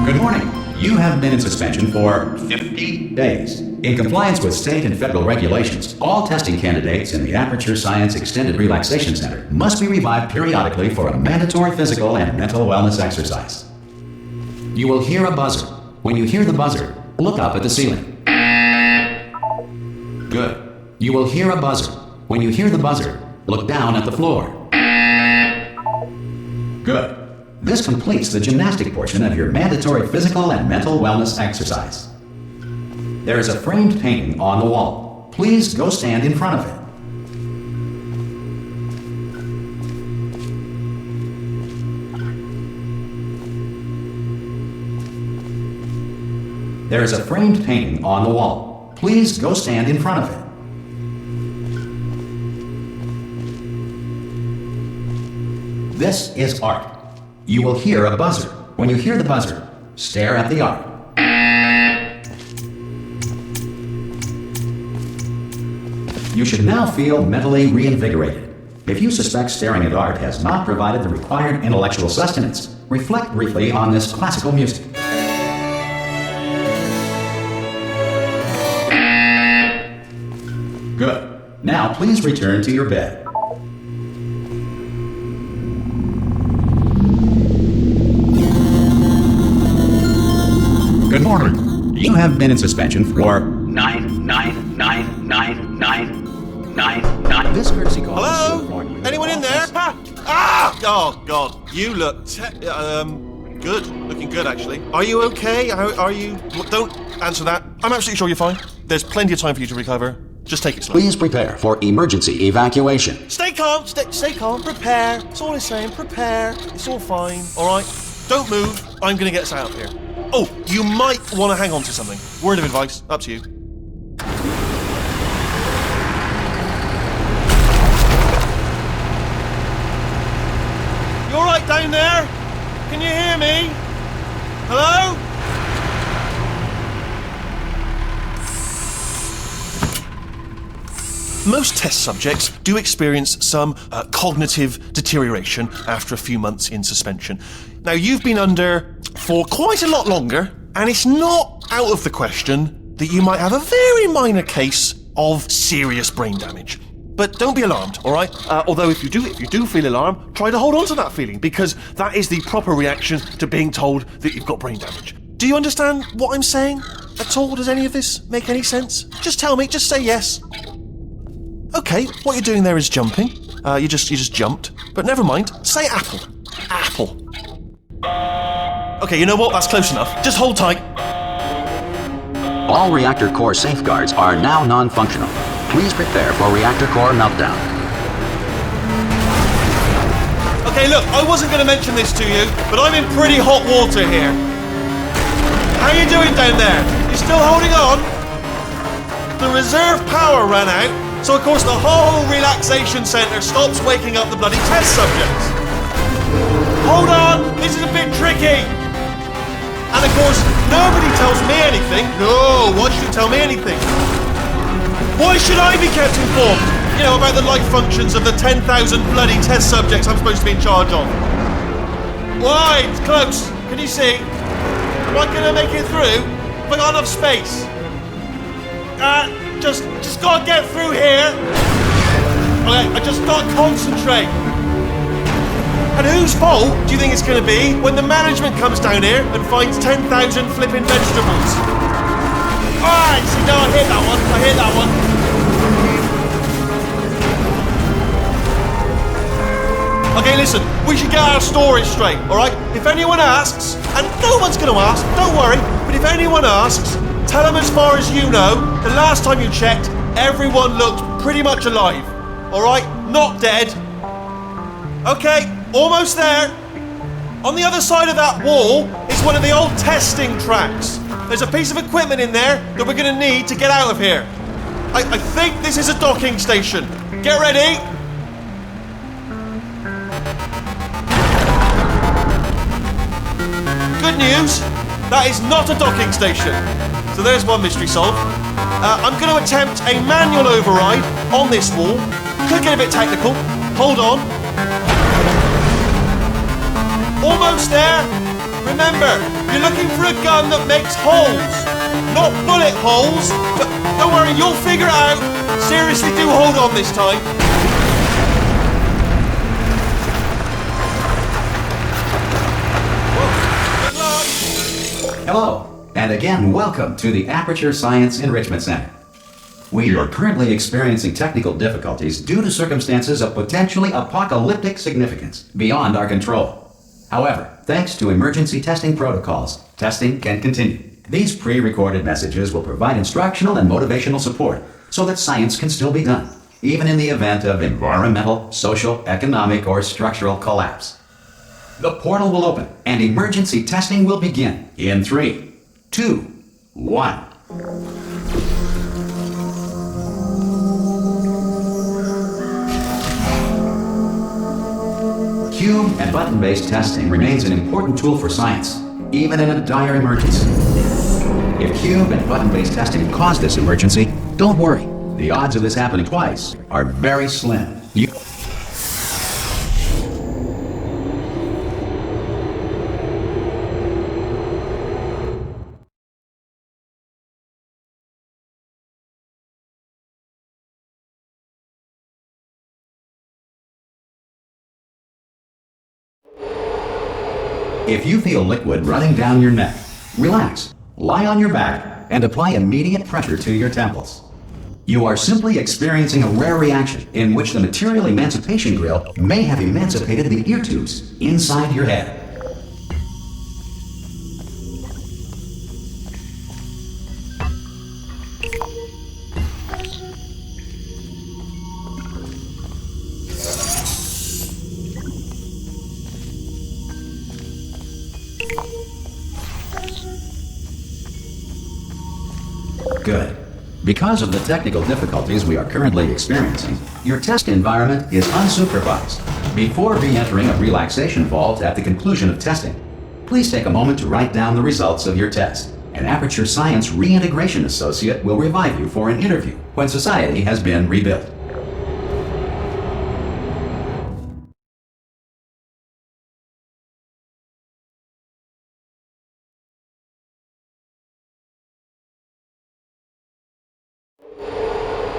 Good morning. You have been in suspension for 50 days. In compliance with state and federal regulations, all testing candidates in the Aperture Science Extended Relaxation Center must be revived periodically for a mandatory physical and mental wellness exercise. You will hear a buzzer. When you hear the buzzer, look up at the ceiling. Good. You will hear a buzzer. When you hear the buzzer, look down at the floor. Good. This completes the gymnastic portion of your mandatory physical and mental wellness exercise. There is a framed painting on the wall. Please go stand in front of it. There is a framed painting on the wall. Please go stand in front of it. This is art. You will hear a buzzer. When you hear the buzzer, stare at the art. You should now feel mentally reinvigorated. If you suspect staring at art has not provided the required intellectual sustenance, reflect briefly on this classical music. Good. Now please return to your bed. Good morning. You have been in suspension for 9999999. This courtesy call. Hello? Anyone in there? Ah! Oh God, you look good. Looking good, actually. Are you okay? Are you? Don't answer that. I'm absolutely sure you're fine. There's plenty of time for you to recover. Just take it slow. Please prepare for emergency evacuation. Stay calm. Stay calm. Prepare. That's all I'm saying. Prepare. It's all fine. All right. Don't move. I'm gonna get us out of here. Oh, you might want to hang on to something. Word of advice, up to you. You all right down there? Can you hear me? Hello? Most test subjects do experience some cognitive deterioration after a few months in suspension. Now, you've been under for quite a lot longer, and it's not out of the question that you might have a very minor case of serious brain damage. But don't be alarmed, all right? Although if you do feel alarmed, try to hold on to that feeling, because that is the proper reaction to being told that you've got brain damage. Do you understand what I'm saying at all? Does any of this make any sense? Just tell me, just say yes. Okay, what you're doing there is jumping. You just jumped. But never mind, say apple. Apple. Okay, you know what? That's close enough. Just hold tight. All reactor core safeguards are now non-functional. Please prepare for reactor core meltdown. Okay, look, I wasn't going to mention this to you, but I'm in pretty hot water here. How you doing down there? You still holding on? The reserve power ran out, so of course the whole relaxation centre stops waking up the bloody test subjects. Hold on, this is a bit tricky. And of course, nobody tells me anything. No, why should you tell me anything? Why should I be kept informed? You know, about the life functions of the 10,000 bloody test subjects I'm supposed to be in charge of. Why? It's close. Can you see? Am I gonna make it through? Have I got enough space? Just gotta get through here. Okay, I just gotta concentrate. And whose fault do you think it's going to be when the management comes down here and finds 10,000 flipping vegetables? Alright, see, no, I hit that one. Okay, listen, we should get our stories straight, alright? If anyone asks, and no one's going to ask, don't worry, but if anyone asks, tell them as far as you know, the last time you checked, everyone looked pretty much alive, alright? Not dead. Okay. Almost there. On the other side of that wall is one of the old testing tracks. There's a piece of equipment in there that we're going to need to get out of here. I think this is a docking station. Get ready. Good news, that is not a docking station. So there's one mystery solved. I'm going to attempt a manual override on this wall. Could get a bit technical. Hold on. Almost there. Remember, you're looking for a gun that makes holes, not bullet holes. But don't worry, you'll figure it out. Seriously, do hold on this time. Good luck. Hello, and again, welcome to the Aperture Science Enrichment Center. We are currently experiencing technical difficulties due to circumstances of potentially apocalyptic significance beyond our control. However, thanks to emergency testing protocols, testing can continue. These pre-recorded messages will provide instructional and motivational support so that science can still be done, even in the event of environmental, social, economic, or structural collapse. The portal will open and emergency testing will begin in 3, 2, 1. Cube and button-based testing remains an important tool for science, even in a dire emergency. If cube and button-based testing caused this emergency, don't worry. The odds of this happening twice are very slim. If you feel liquid running down your neck, relax, lie on your back, and apply immediate pressure to your temples. You are simply experiencing a rare reaction in which the material emancipation grill may have emancipated the ear tubes inside your head. Good. Because of the technical difficulties we are currently experiencing, your test environment is unsupervised. Before re-entering a relaxation vault at the conclusion of testing, please take a moment to write down the results of your test. An Aperture Science Reintegration Associate will revive you for an interview when society has been rebuilt.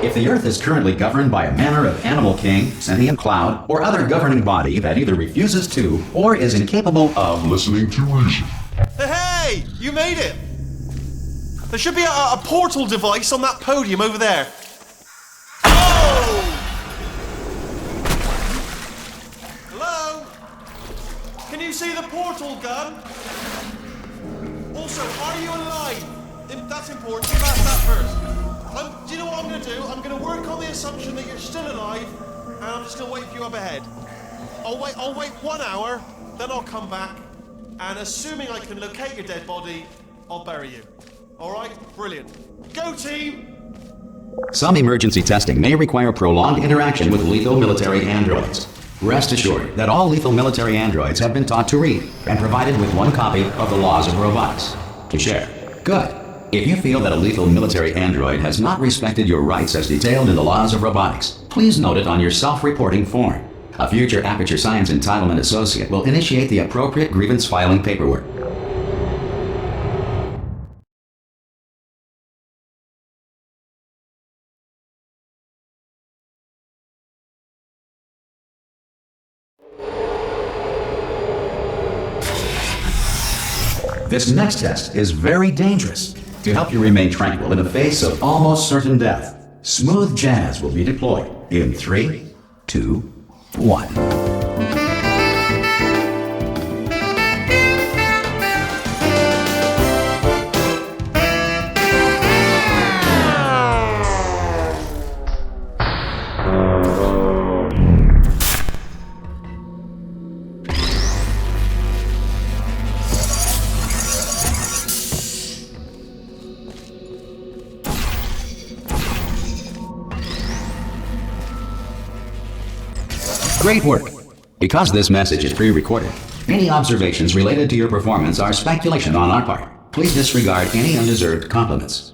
If the Earth is currently governed by a manner of animal king, sentient cloud, or other governing body that either refuses to or is incapable of listening to reason. Hey, you made it! There should be a portal device on that podium over there. Oh! Hello? Can you see the portal gun? Also, are you alive? That's important. You've asked that first. Do you know what I'm going to do? I'm going to work on the assumption that you're still alive, and I'm just going to wait for you up ahead. I'll wait 1 hour, then I'll come back, and assuming I can locate your dead body, I'll bury you. All right? Brilliant. Go, team! Some emergency testing may require prolonged interaction with lethal military androids. Rest assured that all lethal military androids have been taught to read and provided with 1 copy of the laws of robotics to share. Good. If you feel that a lethal military android has not respected your rights as detailed in the laws of robotics, please note it on your self-reporting form. A future Aperture Science Entitlement Associate will initiate the appropriate grievance filing paperwork. This next test is very dangerous. To help you remain tranquil in the face of almost certain death, smooth jazz will be deployed in 3, 2, 1. Great work! Because this message is pre-recorded, any observations related to your performance are speculation on our part. Please disregard any undeserved compliments.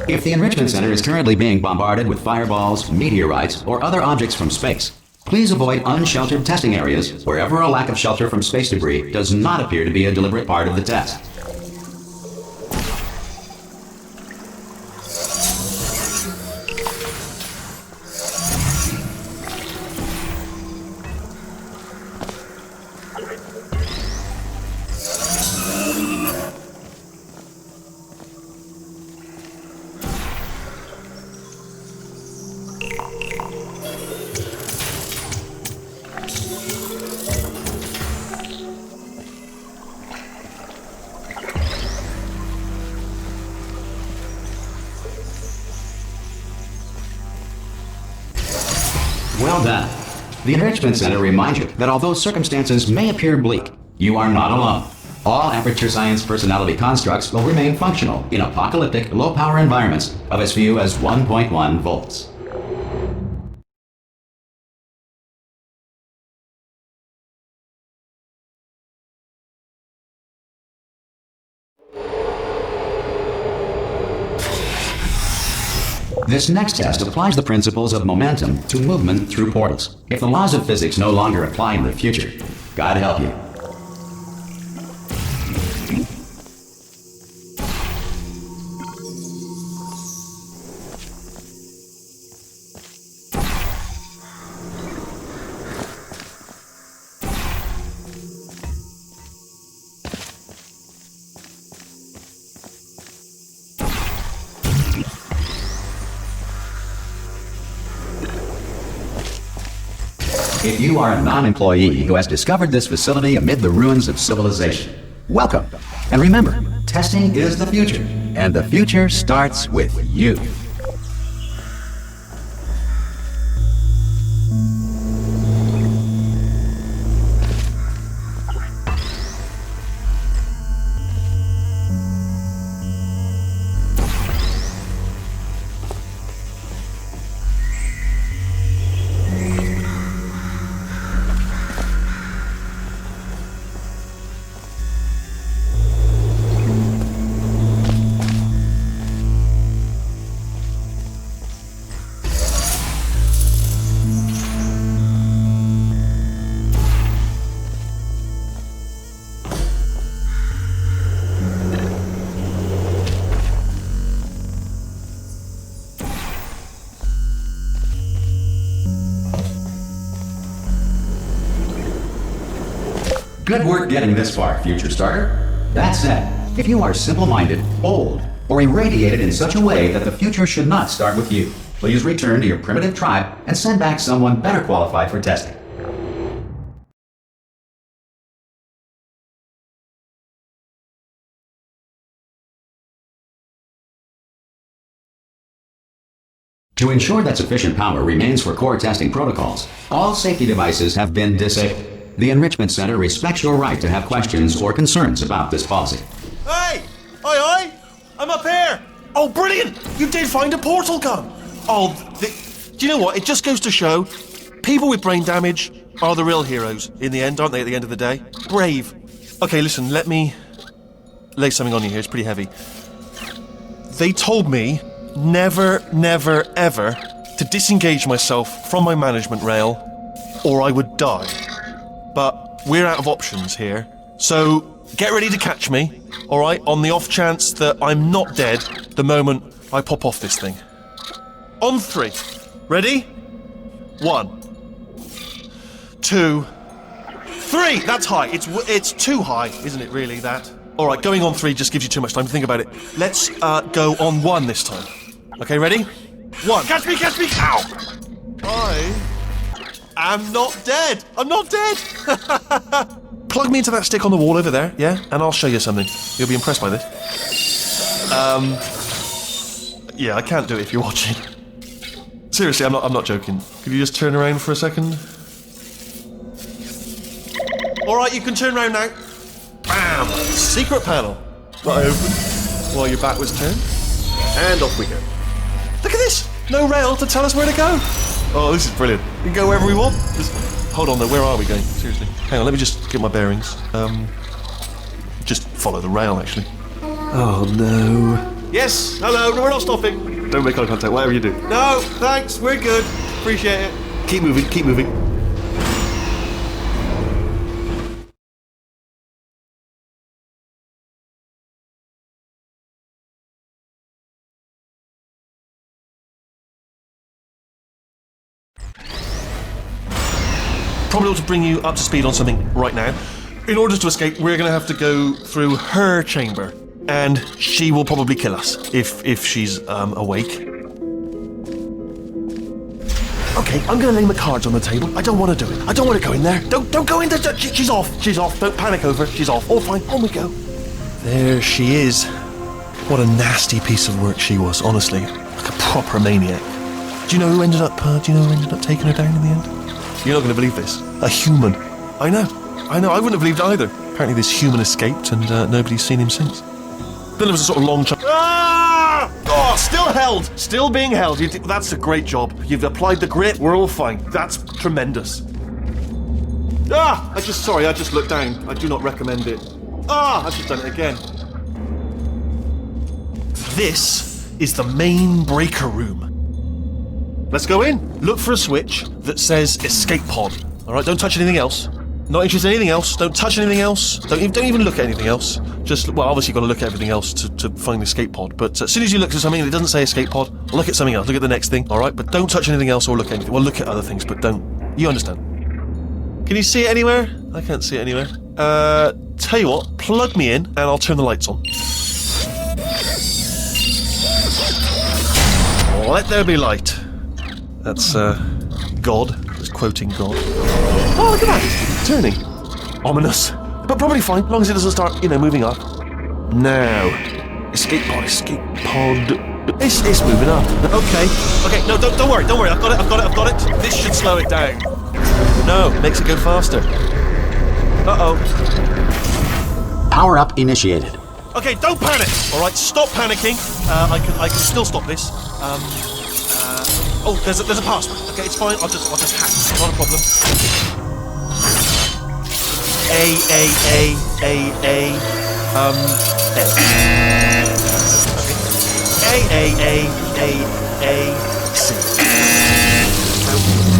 If the Enrichment Center is currently being bombarded with fireballs, meteorites, or other objects from space, please avoid unsheltered testing areas wherever a lack of shelter from space debris does not appear to be a deliberate part of the test. Well done. The Enrichment Center reminds you that although circumstances may appear bleak, you are not alone. All Aperture Science personality constructs will remain functional in apocalyptic, low-power environments of as few as 1.1 volts. This next test applies the principles of momentum to movement through portals. If the laws of physics no longer apply in the future, God help you. If you are a non-employee who has discovered this facility amid the ruins of civilization, welcome. And remember, testing is the future, and the future starts with you. Good work getting this far, future starter. That said, if you are simple-minded, old, or irradiated in such a way that the future should not start with you, please return to your primitive tribe and send back someone better qualified for testing. To ensure that sufficient power remains for core testing protocols, all safety devices have been disabled. The Enrichment Center respects your right to have questions or concerns about this policy. Hey! Oi! I'm up here! Oh, brilliant! You did find a portal gun! Oh, do you know what? It just goes to show, people with brain damage are the real heroes in the end, aren't they, at the end of the day? Brave. Okay, listen, let me lay something on you here. It's pretty heavy. They told me never, ever to disengage myself from my management rail or I would die. But we're out of options here, so get ready to catch me, alright, on the off chance that I'm not dead the moment I pop off this thing. On 3. Ready? 1, 2, 3! That's high. It's too high, isn't it, really, that? Alright, going on 3 just gives you too much time to think about it. Let's go on 1 this time. Okay, ready? 1. Catch me! Ow! I'm not dead! I'm not dead! Plug me into that stick on the wall over there, yeah? And I'll show you something. You'll be impressed by this. Yeah, I can't do it if you're watching. Seriously, I'm not joking. Could you just turn around for a second? Alright, you can turn around now. Bam! Secret panel. That open while your back was turned. And off we go. Look at this! No rail to tell us where to go. Oh, this is brilliant. We can go wherever we want. Hold on though, where are we going? Seriously. Hang on, let me just get my bearings. Just follow the rail, actually. Oh no. Yes, hello, no, we're not stopping. Don't make eye contact, whatever you do. No, thanks, we're good. Appreciate it. Keep moving, keep moving. Probably ought to bring you up to speed on something right now. In order to escape, we're going to have to go through her chamber. And she will probably kill us if she's awake. Okay, I'm going to lay my cards on the table. I don't want to do it. I don't want to go in there. Don't go in there. She's off. She's off. Don't panic over. She's off. All fine. On we go. There she is. What a nasty piece of work she was, honestly. Like a proper maniac. Do you know who ended up taking her down in the end? You're not going to believe this. A human. I know. I wouldn't have believed either. Apparently this human escaped and nobody's seen him since. Then there was a sort of long Ah! Oh, still held. Still being held. That's a great job. You've applied the grit. We're all fine. That's tremendous. I just looked down. I do not recommend it. I've just done it again. This is the main breaker room. Let's go in. Look for a switch that says escape pod. All right, don't touch anything else. Not interested in anything else. Don't touch anything else. Don't even look at anything else. Just, well, obviously you've got to look at everything else to find the escape pod. But as soon as you look at something that doesn't say escape pod, look at something else. Look at the next thing, all right? But don't touch anything else or look at anything. Well, look at other things, but don't. You understand? Can you see it anywhere? I can't see it anywhere. Tell you what, plug me in and I'll turn the lights on. Let there be light. That's, God. Just quoting God. Oh, look at that. It's turning. Ominous. But probably fine, as long as it doesn't start, moving up. Now. Escape pod. It's moving up. Okay, no, don't worry. I've got it. This should slow it down. No, makes it go faster. Uh-oh. Power up initiated. Okay, don't panic. All right, stop panicking. I can still stop this. There's a password. Okay, it's fine. I'll just hack. Not a problem. A. C.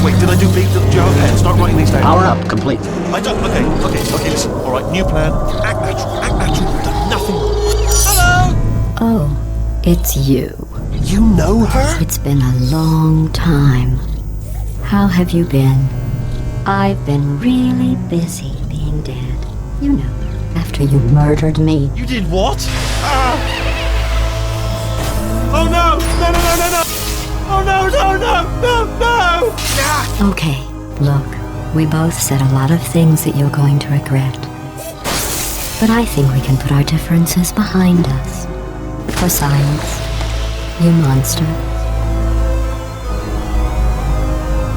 Wait, did I do you have a pen? Start writing these down. Power up complete. I don't. Okay, listen. All right, new plan. Act natural. Done nothing wrong. Hello. Oh, it's you. You know her? It's been a long time. How have you been? I've been really busy being dead. After you murdered me. You did what? Oh no! No! Oh no! Okay, look, we both said a lot of things that you're going to regret. But I think we can put our differences behind us. For science. You monster.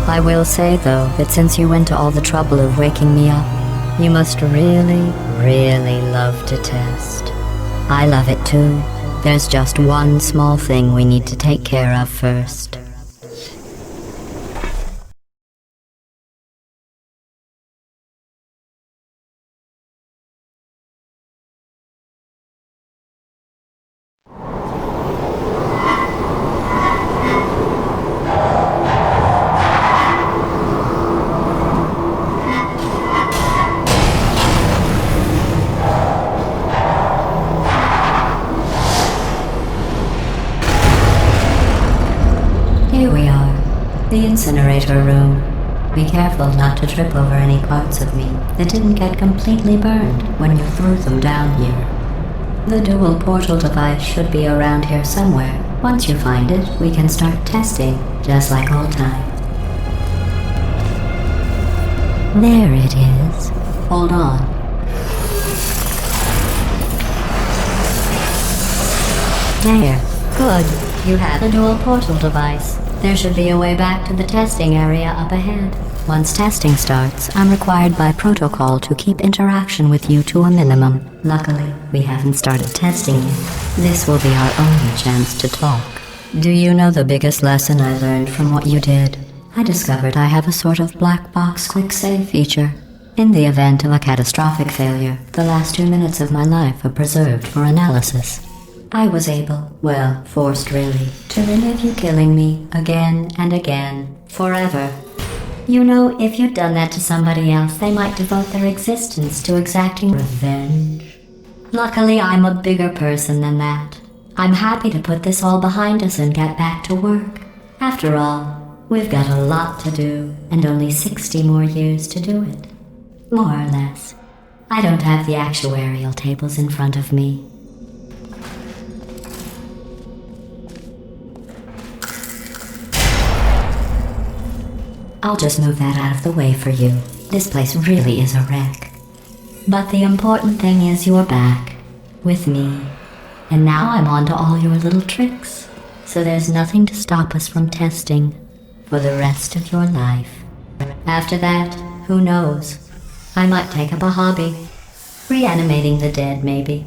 I will say, though, that since you went to all the trouble of waking me up, you must really, really love to test. I love it too. There's just one small thing we need to take care of first. Here we are, the incinerator room. Be careful not to trip over any parts of me that didn't get completely burned when you threw them down here. The dual portal device should be around here somewhere. Once you find it, we can start testing, just like old times. There it is. Hold on. There. Good. You have the dual portal device. There should be a way back to the testing area up ahead. Once testing starts, I'm required by protocol to keep interaction with you to a minimum. Luckily, we haven't started testing yet. This will be our only chance to talk. Do you know the biggest lesson I learned from what you did? I discovered I have a sort of black box quick save feature. In the event of a catastrophic failure, the last 2 minutes of my life are preserved for analysis. I was able, well, forced really, to relive you killing me again and again, forever. You know, if you'd done that to somebody else, they might devote their existence to exacting revenge. Luckily, I'm a bigger person than that. I'm happy to put this all behind us and get back to work. After all, we've got a lot to do, and only 60 more years to do it. More or less. I don't have the actuarial tables in front of me. I'll just move that out of the way for you. This place really is a wreck. But the important thing is you're back. With me. And now I'm on to all your little tricks. So there's nothing to stop us from testing for the rest of your life. After that, who knows? I might take up a hobby. Reanimating the dead, maybe.